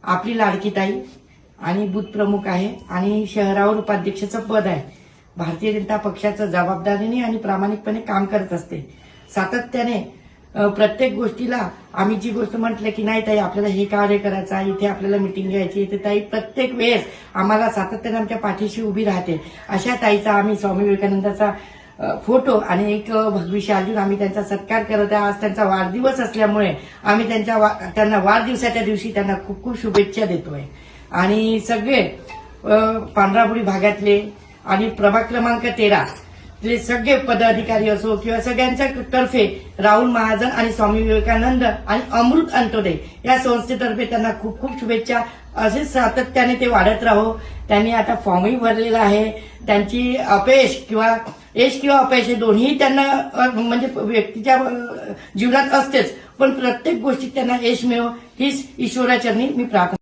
आपली लाडकी ताई आणि बूथ प्रमुख आहे आणि शहरावर उपाध्यक्षाचं पद आहे. भारतीय जनता पक्षाचं जबाबदारीने आणि प्रामाणिकपणे काम करत असते. सातत्याने प्रत्येक गोष्टीला आम्ही जी गोष्ट म्हटलं की नाही ताई आपल्याला हे कार्य करायचं आहे, इथे आपल्याला मिटिंग घ्यायची, तर ताई प्रत्येक वेळेस आम्हाला सातत्याने आमच्या पाठीशी उभी राहते. अशा ताईचा आम्ही स्वामी विवेकानंदाचा फोटो आणि एक भगवी शाल देऊन आम्ही त्यांचा सत्कार करत आहे. आज त्यांचा वाढदिवस असल्यामुळे आम्ही त्यांना वाढदिवसाच्या दिवशी त्यांना खूप खूप शुभेच्छा देतोय. आणि सगळे पांढरापुरी भागातले आणि प्रभाग क्रमांक 13 जे सगळे पदाधिकारी असो किंवा सगळ्यांच्या तर्फे राहुल महाजन आणि स्वामी विवेकानंद आणि अमृत अंत्योदय या संस्थेतर्फे त्यांना खूप खूप शुभेच्छा. असेच सातत्याने ते वाढत राहो. त्यांनी आता फॉर्मही भरलेला आहे. त्यांची अपयश किंवा यश किंवा अपयश हे दोन्ही त्यांना म्हणजे व्यक्तीच्या जीवनात असतेच, पण प्रत्येक गोष्टीत त्यांना यश मिळो हीच ईश्वराचरणी मी प्रार्थना